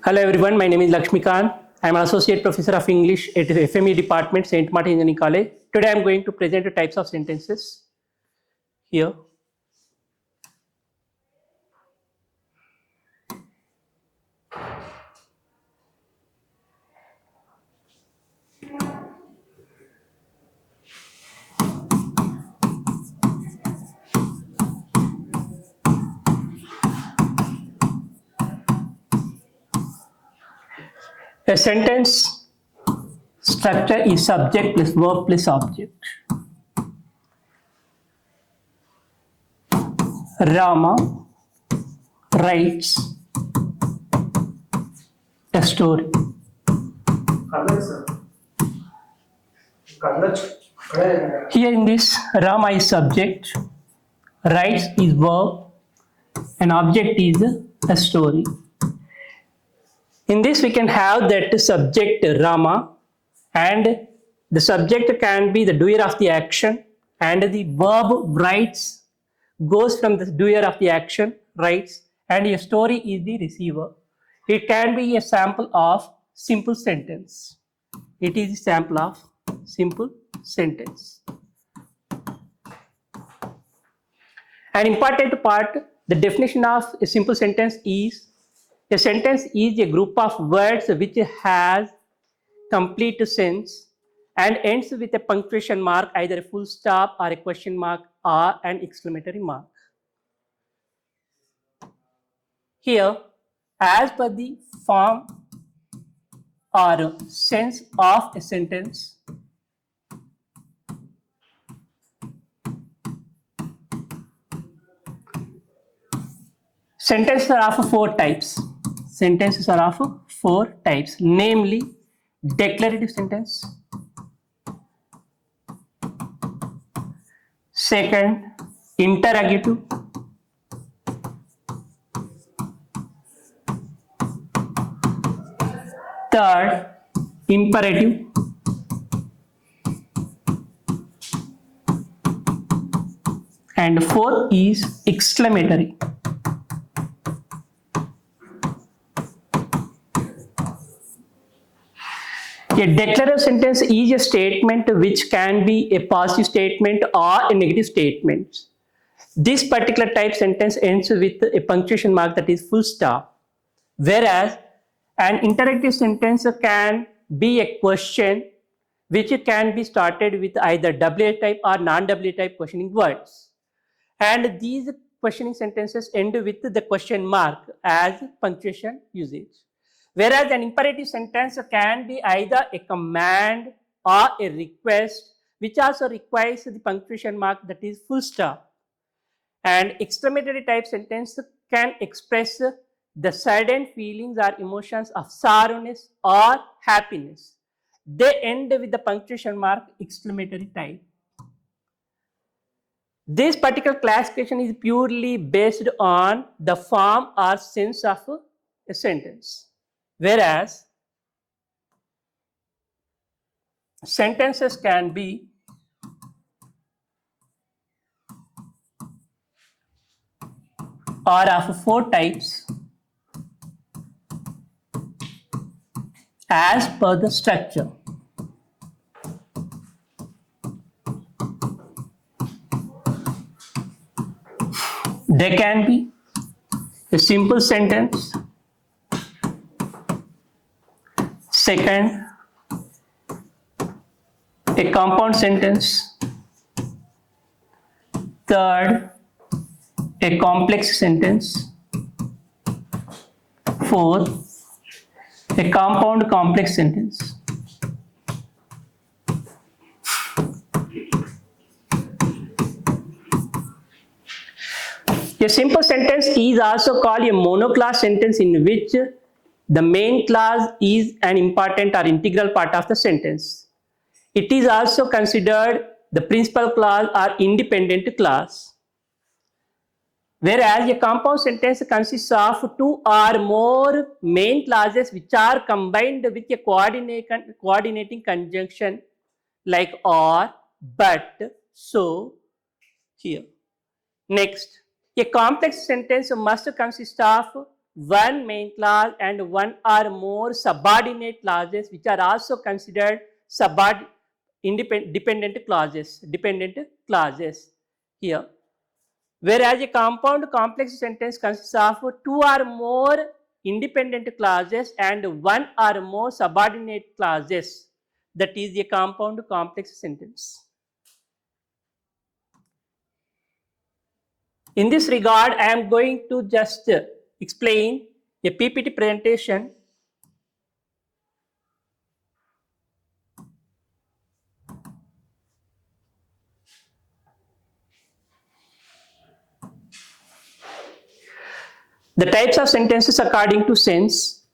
Hello everyone, my name is Lakshmikant. I am an Associate Professor of English at the FME Department, St. Martin Engineering College. Today I am going to present the types of sentences here. A sentence structure is subject plus verb plus object. Rama writes a story. Here in this, Rama is subject, writes is verb, and object is a story. In this, we can have that subject Rama, and the subject can be the doer of the action, and the verb writes goes from the doer of the action, writes, and a story is the receiver. It can be a sample of simple sentence. It is a sample of simple sentence. An important part, the definition of a simple sentence is a sentence is a group of words which has complete sense and ends with a punctuation mark, either a full stop or a question mark or an exclamatory mark. Here, as per the form or sense of a sentence, sentences are of four types. Sentences are of four types, namely declarative sentence, second, interrogative, third, imperative, and fourth is exclamatory. A declarative sentence is a statement which can be a positive statement or a negative statement. This particular type sentence ends with a punctuation mark, that is full stop. Whereas an interrogative sentence can be a question which can be started with either WH type or non-WH type questioning words. And these questioning sentences end with the question mark as punctuation usage. Whereas an imperative sentence can be either a command or a request, which also requires the punctuation mark, that is full stop. And exclamatory type sentence can express the sudden feelings or emotions of sorrowness or happiness. They end with the punctuation mark exclamatory type. This particular classification is purely based on the form or sense of a sentence. Whereas sentences can be are of four types as per the structure. They can be a simple sentence, second, a compound sentence, third, a complex sentence, fourth, a compound complex sentence. A simple sentence is also called a monoclause sentence, in which the main clause is an important or integral part of the sentence. It is also considered the principal clause or independent clause. Whereas a compound sentence consists of two or more main clauses which are combined with a coordinating conjunction like or, but, so, here. Next, a complex sentence must consist of one main clause and one or more subordinate clauses which are also considered dependent clauses here. Whereas a compound complex sentence consists of two or more independent clauses and one or more subordinate clauses. That is a compound complex sentence. In this regard, I am going to just explain a PPT presentation. The types of sentences according to sense.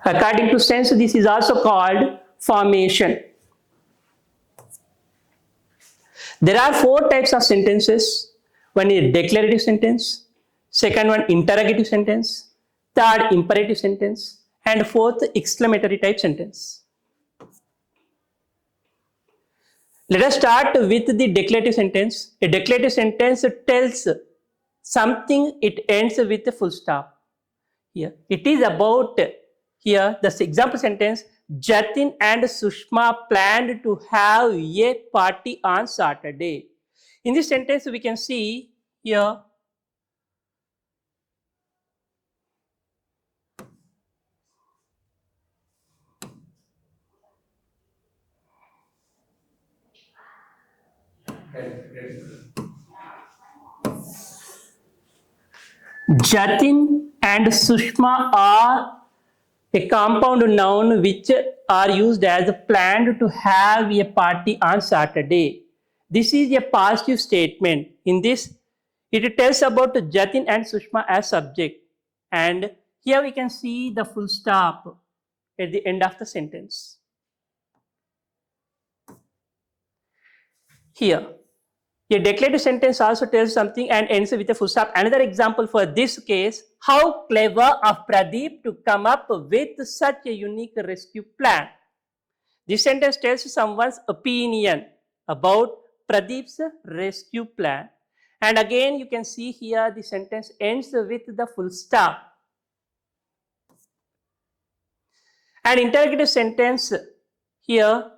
According to sense, this is also called formation. There are four types of sentences. One is declarative sentence, second one interrogative sentence, third imperative sentence, and fourth exclamatory type sentence. Let us start with the declarative sentence. A declarative sentence tells something, it ends with a full stop. Here, it is about, here, the example sentence, Jatin and Sushma planned to have a party on Saturday. In this sentence, we can see here, Jatin and Sushma are a compound noun which are used as planned to have a party on Saturday. This is a positive statement. In this, it tells about Jatin and Sushma as subject. And here we can see the full stop at the end of the sentence. Here, a declarative sentence also tells something and ends with a full stop. Another example for this case, how clever of Pradeep to come up with such a unique rescue plan. This sentence tells someone's opinion about Pradeep's rescue plan. And again, you can see here the sentence ends with the full stop. An interrogative sentence here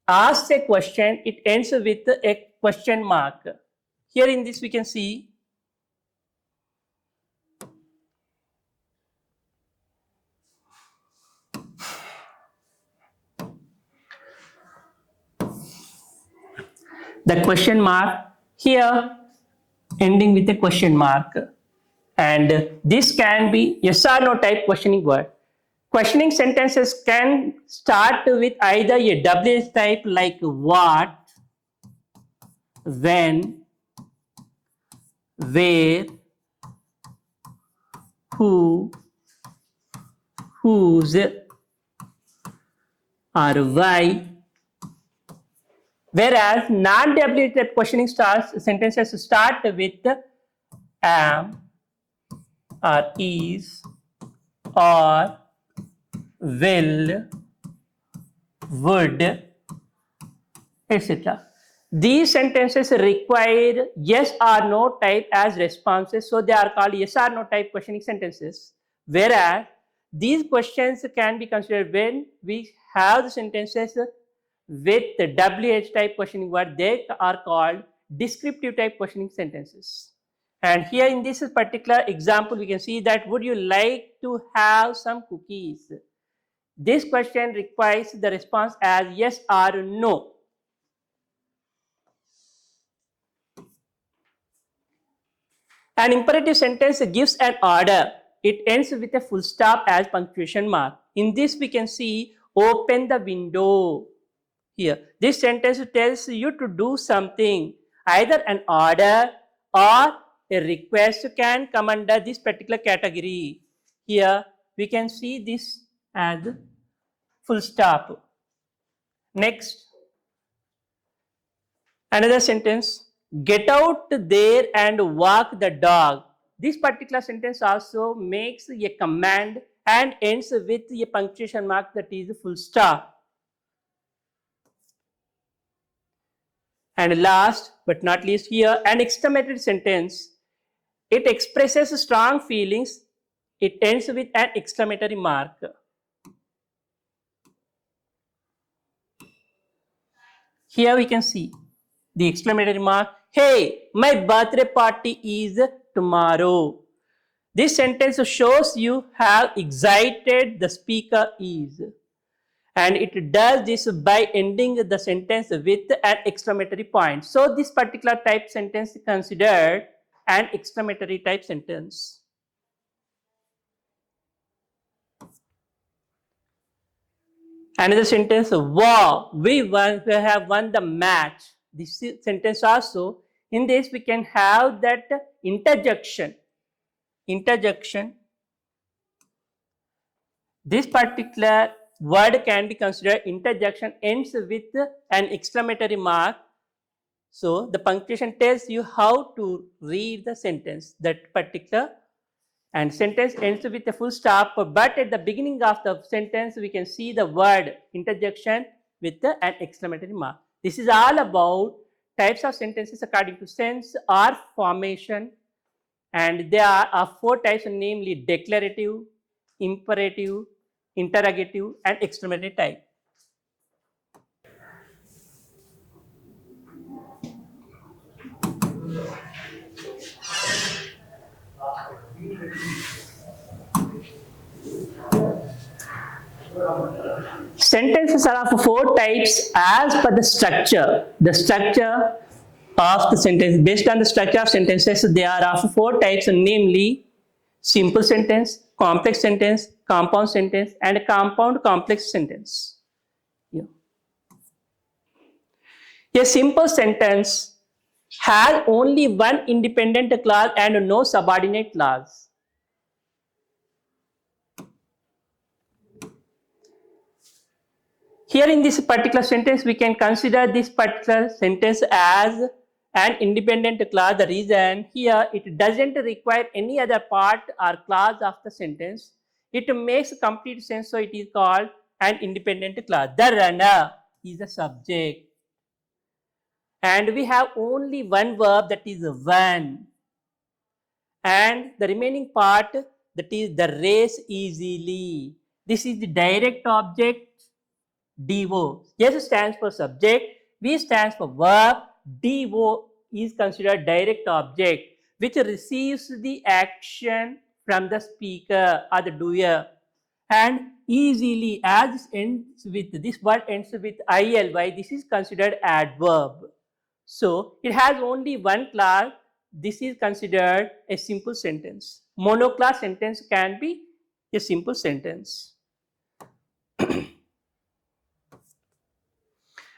asks a question, it ends with a question mark. Here in this we can see the question mark here ending with a question mark, and this can be yes or no type questioning word. Questioning sentences can start with either a WH type like what, when, where, who, whose, or why. Whereas non-WH type questioning sentences start with am, or is, or will, would, etc. These sentences require yes or no type as responses, so they are called yes or no type questioning sentences. Whereas these questions can be considered when we have the sentences with the WH type questioning word, they are called descriptive type questioning sentences. And here in this particular example, we can see that would you like to have some cookies? This question requires the response as yes or no. An imperative sentence gives an order. It ends with a full stop as punctuation mark. In this we can see open the window. Here, this sentence tells you to do something. Either an order or a request can come under this particular category. Here, we can see this as full stop. Next, another sentence, get out there and walk the dog. This particular sentence also makes a command and ends with a punctuation mark, that is full stop. And last but not least here, an exclamatory sentence. It expresses strong feelings. It ends with an exclamatory mark. Here we can see the exclamatory mark. Hey, my birthday party is tomorrow. This sentence shows you how excited the speaker is. And it does this by ending the sentence with an exclamatory point. So this particular type sentence is considered an exclamatory type sentence. Another sentence, wow, we have won the match. This sentence also, in this we can have that interjection. This particular word can be considered interjection, ends with an exclamatory mark. So the punctuation tells you how to read the sentence, that particular, and sentence ends with a full stop, but at the beginning of the sentence we can see the word interjection with an exclamatory mark. This is all about types of sentences according to sense or formation, and there are 4 types, namely declarative, imperative, interrogative, and exclamatory type. Sentences are of 4 types as per the structure. The structure of the sentence, based on the structure of sentences, there are of 4 types, namely simple sentence, complex sentence, compound sentence, and compound complex sentence. Yeah. A simple sentence has only one independent clause and no subordinate clause. Here in this particular sentence, we can consider this particular sentence as an independent clause. The reason here, it doesn't require any other part or clause of the sentence. It makes complete sense, so it is called an independent clause. The runner is the subject. And we have only one verb, that is won. And the remaining part, that is the race easily. This is the direct object. DO. S stands for subject, V stands for verb, DO is considered direct object which receives the action from the speaker or the doer. And easily, as this ends with, this word ends with ILY, this is considered adverb. So it has only one clause. This is considered a simple sentence. Monoclause sentence can be a simple sentence.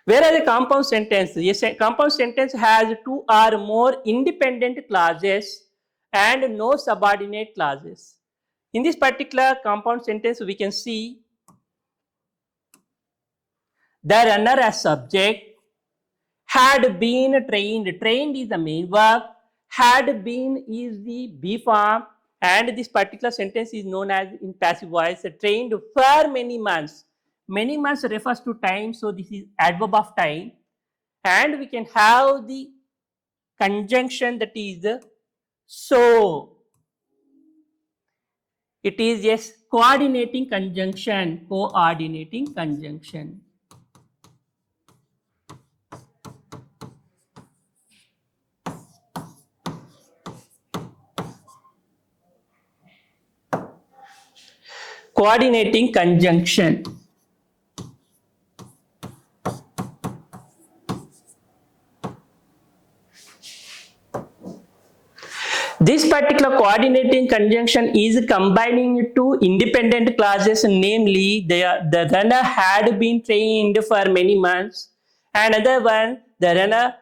Whereas a compound sentence, yes, a compound sentence has 2 or more independent clauses and no subordinate clauses. In this particular compound sentence, we can see the runner as subject, had been trained. Trained is the main verb, had been is the be form, and this particular sentence is known as in passive voice, trained for many months. Many months refers to time, so this is adverb of time. And we can have the conjunction, that is so. It is, yes, coordinating conjunction. Coordinating conjunction. Coordinating conjunction. This particular coordinating conjunction is combining 2 independent clauses, namely the runner had been trained for many months. Another one, the runner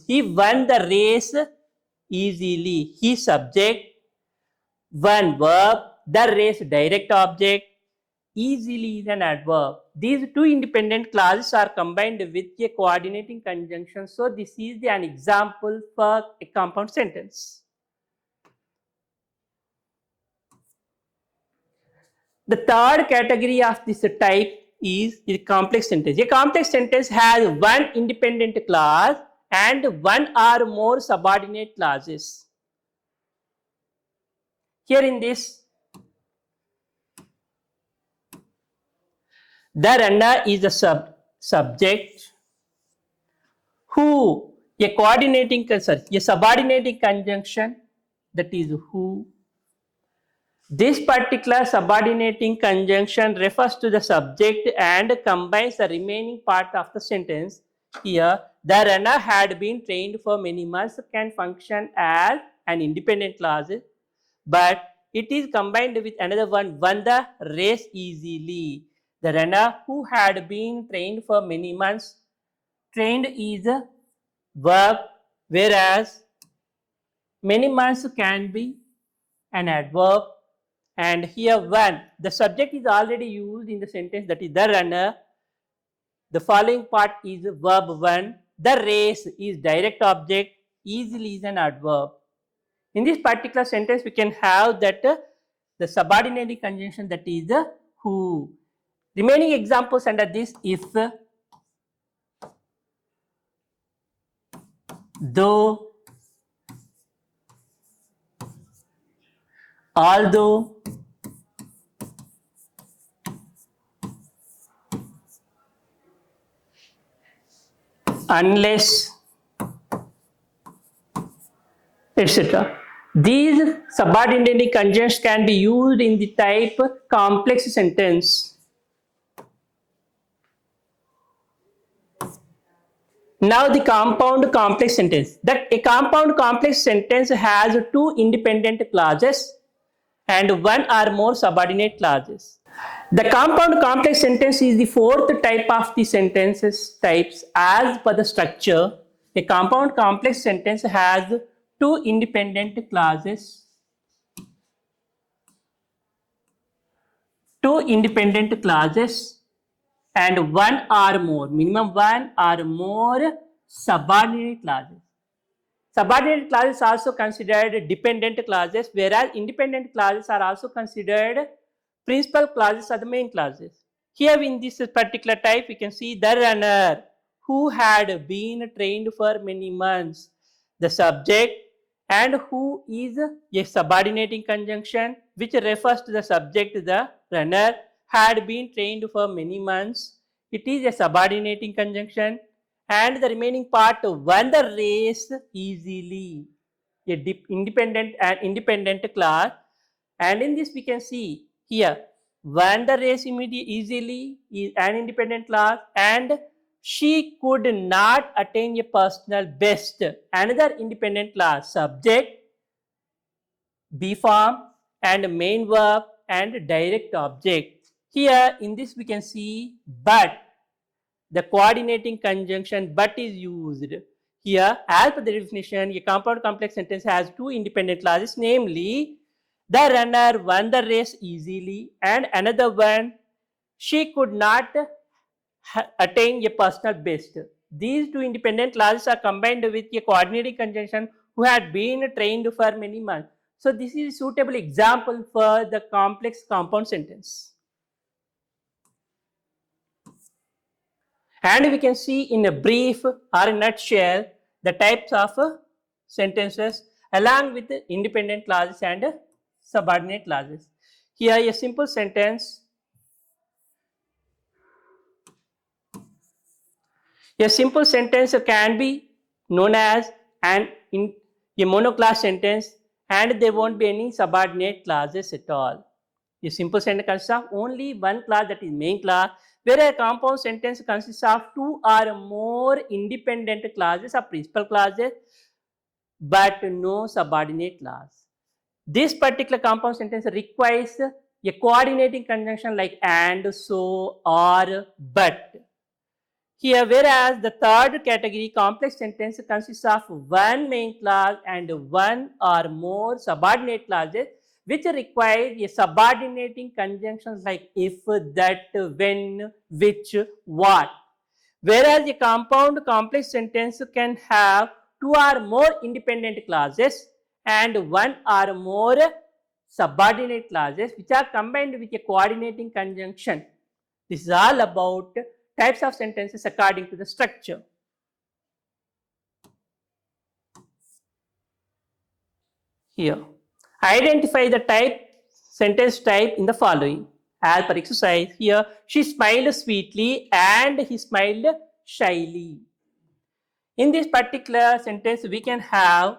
he won the race easily. He subject, one verb, the race direct object, easily is an adverb. These 2 independent clauses are combined with a coordinating conjunction. So this is an example for a compound sentence. The third category of this type is a complex sentence. A complex sentence has one independent clause and one or more subordinate clauses. Here in this, the runner is the subject who, a subordinating conjunction, that is who. This particular subordinating conjunction refers to the subject and combines the remaining part of the sentence. Here, the runner had been trained for many months can function as an independent clause, but it is combined with another one, won the race easily. The runner who had been trained for many months, trained is a verb, whereas many months can be an adverb. And here one, the subject is already used in the sentence, that is the runner. The following part is verb 1. The race is direct object, easily is an adverb. In this particular sentence, we can have that the subordinating conjunction, that is who. Remaining examples under this: if, though, although, unless, etc. These subordinating conjunctions can be used in the type complex sentence. Now the compound complex sentence. That a compound complex sentence has two independent clauses and one or more subordinate clauses. The compound complex sentence is the fourth type of the sentences types as per the structure. A compound complex sentence has two independent clauses, and one or more, minimum one or more subordinate clauses. Subordinate clauses are also considered dependent clauses, whereas independent clauses are also considered principal clauses or the main clauses. Here in this particular type, we can see the runner who had been trained for many months. The subject and who is a subordinating conjunction which refers to the subject, the runner had been trained for many months. It is a subordinating conjunction, and the remaining part won the race easily, a independent clause. And in this we can see here, won the race easily is an independent clause, and she could not attain a personal best, another independent clause. Subject, be form, and main verb and direct object. Here in this we can see but, the coordinating conjunction but is used. Here, as per the definition, a compound complex sentence has two independent clauses, namely the runner won the race easily, and another one, she could not attain a personal best. These two independent clauses are combined with a coordinating conjunction who had been trained for many months. So this is a suitable example for the complex compound sentence. And we can see in a brief or a nutshell the types of sentences along with the independent clauses and subordinate clauses. Here a simple sentence. A simple sentence can be known as a monoclause sentence, and there won't be any subordinate clauses at all. A simple sentence consists of only one clause, that is main clause, whereas a compound sentence consists of two or more independent clauses or principal clauses, but no subordinate clause. This particular compound sentence requires a coordinating conjunction like and, so, or, but. Here, whereas the third category, complex sentence, consists of one main clause and one or more subordinate clauses, which require a subordinating conjunctions like if, that, when, which, what. Whereas a compound complex sentence can have two or more independent clauses and one or more subordinate clauses which are combined with a coordinating conjunction. This is all about types of sentences according to the structure. Here, identify the sentence type in the following. As per exercise, here, she smiled sweetly and he smiled shyly. In this particular sentence, we can have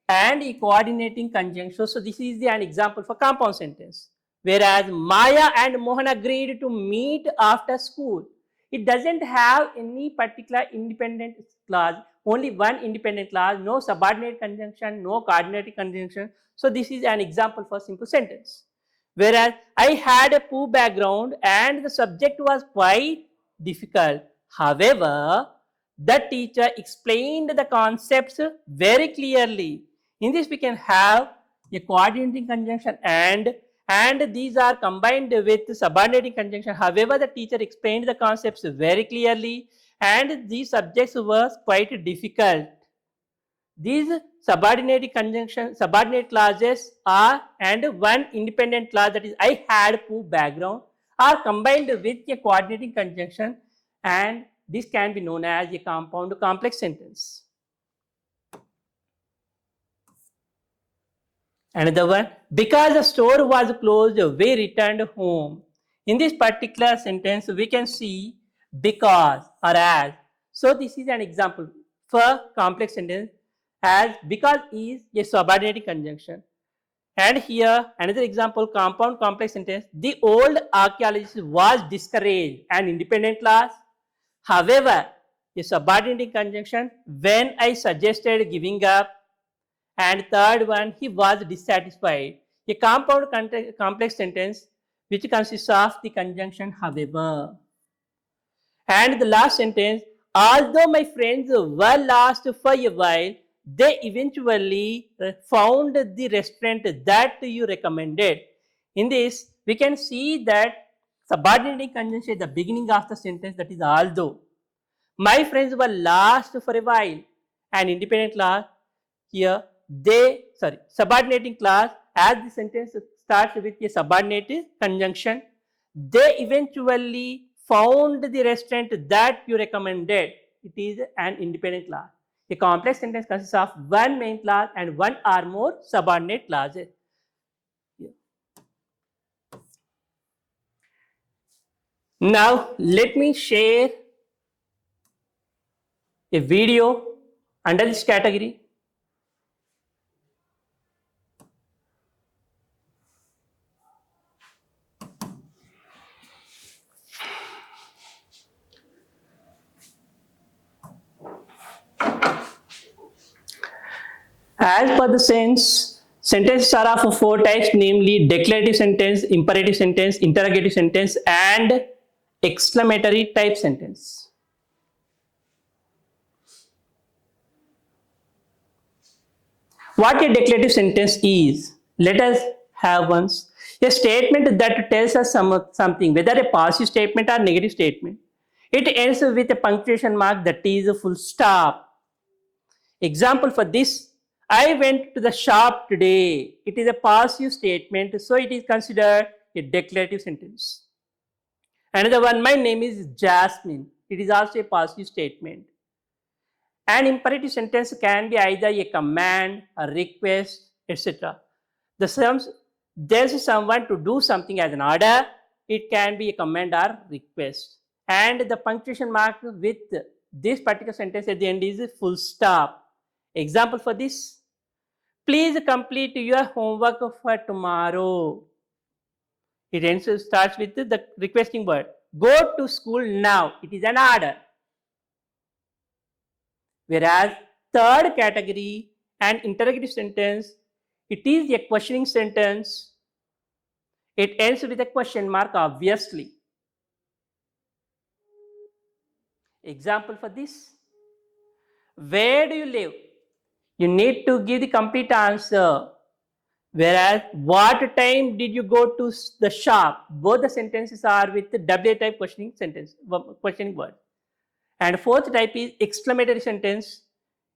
and a coordinating conjunction. So this is an example for compound sentence. Whereas Maya and Mohan agreed to meet after school. It doesn't have any particular independent clause, only one independent clause, no subordinate conjunction, no coordinating conjunction. So this is an example for simple sentence. Whereas I had a poor background and the subject was quite difficult. However, the teacher explained the concepts very clearly. In this, we can have a coordinating conjunction and these are combined with subordinating conjunction. However, the teacher explained the concepts very clearly and these subjects were quite difficult. These subordinate conjunction, subordinate clauses are and one independent clause, that is I had poor background, are combined with a coordinating conjunction and this can be known as a compound complex sentence. Another one, because the store was closed, we returned home. In this particular sentence, we can see because or as. So this is an example for complex sentence, as because is a subordinate conjunction. And here another example, compound complex sentence, the old archaeologist was discouraged, an independent clause. However, a subordinate conjunction, when I suggested giving up. And third one, he was dissatisfied. A compound complex sentence which consists of the conjunction however. And the last sentence, although my friends were lost for a while, they eventually found the restaurant that you recommended. In this, we can see that subordinate conjunction at the beginning of the sentence, that is although. My friends were lost for a while. An independent clause here, subordinating clause, as the sentence starts with a subordinate conjunction, they eventually found the restaurant that you recommended. It is an independent clause. A complex sentence consists of one main clause and one or more subordinate clauses. Now, let me share a video under this category. As per the sentences are of four types, namely declarative sentence, imperative sentence, interrogative sentence, and exclamatory type sentence. What a declarative sentence is, let us have once. A statement that tells us something, whether a positive statement or negative statement. It ends with a punctuation mark, that is a full stop. Example for this, I went to the shop today. It is a passive statement, so it is considered a declarative sentence. Another one, my name is Jasmine. It is also a passive statement. An imperative sentence can be either a command, a request, etc. There's someone to do something as an order, it can be a command or request. And the punctuation mark with this particular sentence at the end is a full stop. Example for this, please complete your homework for tomorrow. It starts with the requesting word. Go to school now. It is an order. Whereas third category, an interrogative sentence, it is a questioning sentence. It ends with a question mark, obviously. Example for this, where do you live? You need to give the complete answer. Whereas, what time did you go to the shop? Both the sentences are with the WA type questioning word. And fourth type is exclamatory sentence.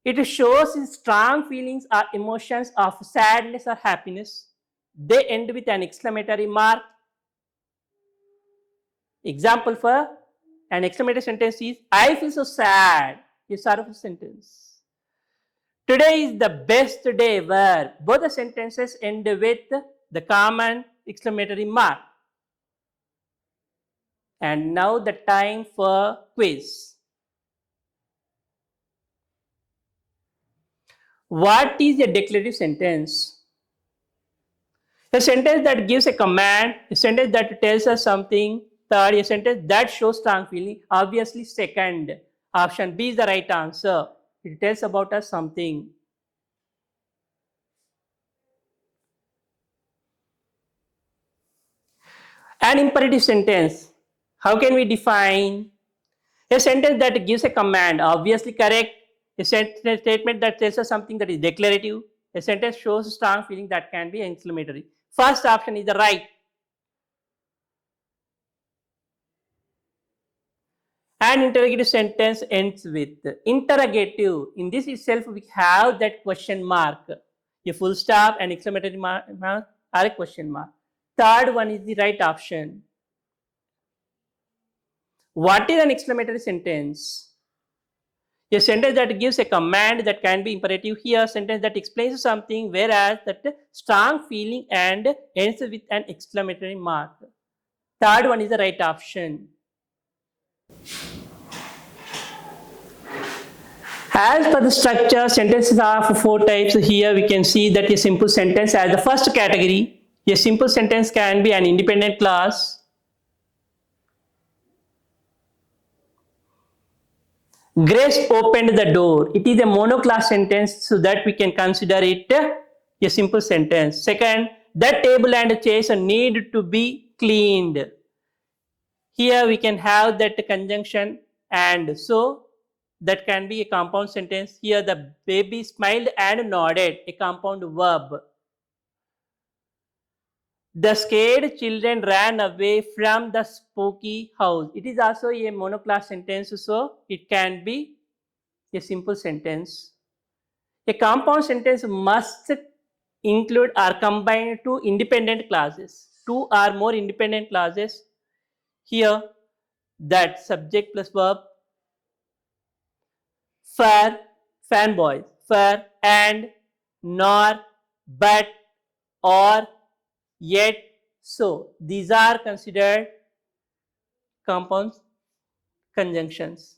It shows strong feelings or emotions of sadness or happiness. They end with an exclamatory mark. Example for an exclamatory sentence is I feel so sad. A sorrowful sentence. Today is the best day ever. Both the sentences end with the common exclamatory mark. And now the time for quiz. What is a declarative sentence? A sentence that gives a command, a sentence that tells us something. Third, a sentence that shows strong feeling. Obviously, second option B is the right answer. It tells about us something. An imperative sentence. How can we define? A sentence that gives a command, obviously correct. A statement that tells us something that is declarative. A sentence shows strong feeling that can be exclamatory. First option is the right. An interrogative sentence ends with interrogative. In this itself, we have that question mark, a full stop, an exclamatory mark, or a question mark. Third one is the right option. What is an exclamatory sentence? A sentence that gives a command that can be imperative. Here, a sentence that explains something, whereas that strong feeling and ends with an exclamatory mark. Third one is the right option. As per the structure, sentences are of four types. Here we can see that a simple sentence as the first category. A simple sentence can be an independent clause. Grace opened the door. It is a monoclass sentence, so that we can consider it a simple sentence. Second, the table and chairs need to be cleaned. Here we can have that conjunction and so that can be a compound sentence. Here the baby smiled and nodded, a compound verb. The scared children ran away from the spooky house. It is also a monoclass sentence, so it can be a simple sentence. A compound sentence must include or combine two independent clauses, two or more independent clauses. Here, that subject plus verb, for, fanboys, for, and, nor, but, or, yet, so. These are considered compound conjunctions.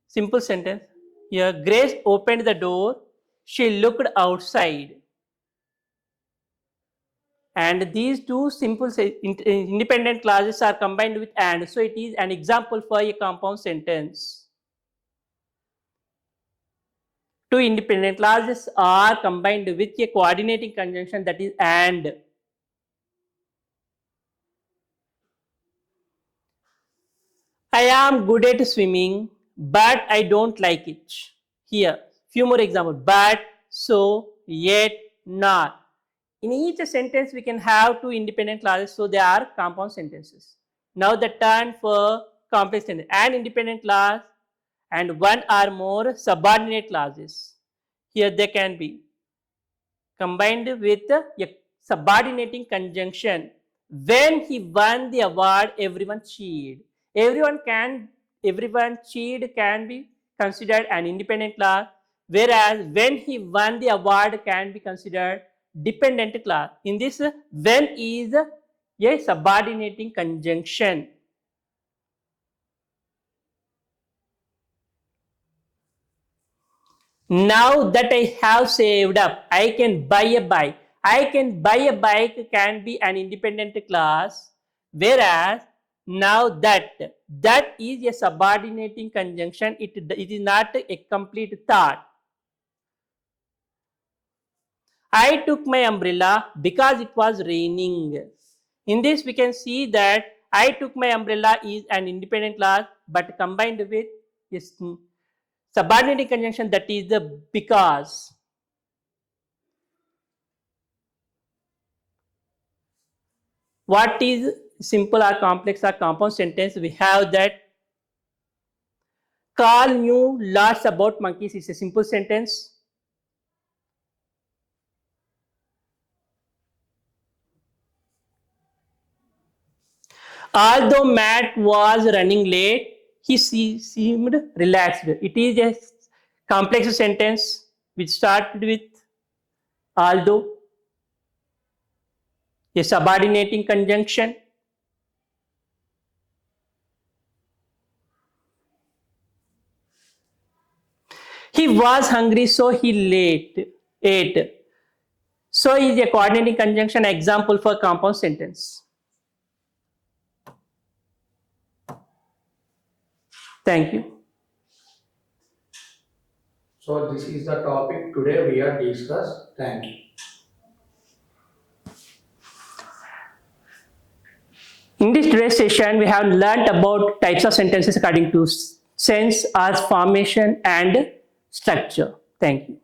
Simple sentence. Here, Grace opened the door. She looked outside. And these two simple independent clauses are combined with and. So it is an example for a compound sentence. Two independent clauses are combined with a coordinating conjunction, that is and. I am good at swimming, but I don't like it. Here, few more examples. But, so, yet, not. In each sentence, we can have two independent clauses, so they are compound sentences. Now the turn for complex sentence. An independent clause and one or more subordinate clauses. Here they can be combined with a subordinating conjunction. When he won the award, everyone cheered. Everyone cheered can be considered an independent clause, whereas when he won the award can be considered dependent clause. In this, when is a subordinating conjunction. Now that I have saved up, I can buy a bike. I can buy a bike can be an independent clause, whereas now that is a subordinating conjunction. It is not a complete thought. I took my umbrella because it was raining. In this, we can see that I took my umbrella is an independent clause, but combined with this subordinating conjunction, that is the because. What is simple or complex or compound sentence? We have that Carl knew lots about monkeys is a simple sentence. Although Matt was running late, he seemed relaxed. It is a complex sentence which started with although, a subordinating conjunction. He was hungry, so he ate. So is a coordinating conjunction example for compound sentence. Thank you. So this is the topic today we have discussed. Thank you. In this today's session, we have learned about types of sentences according to sense as formation and structure. Thank you.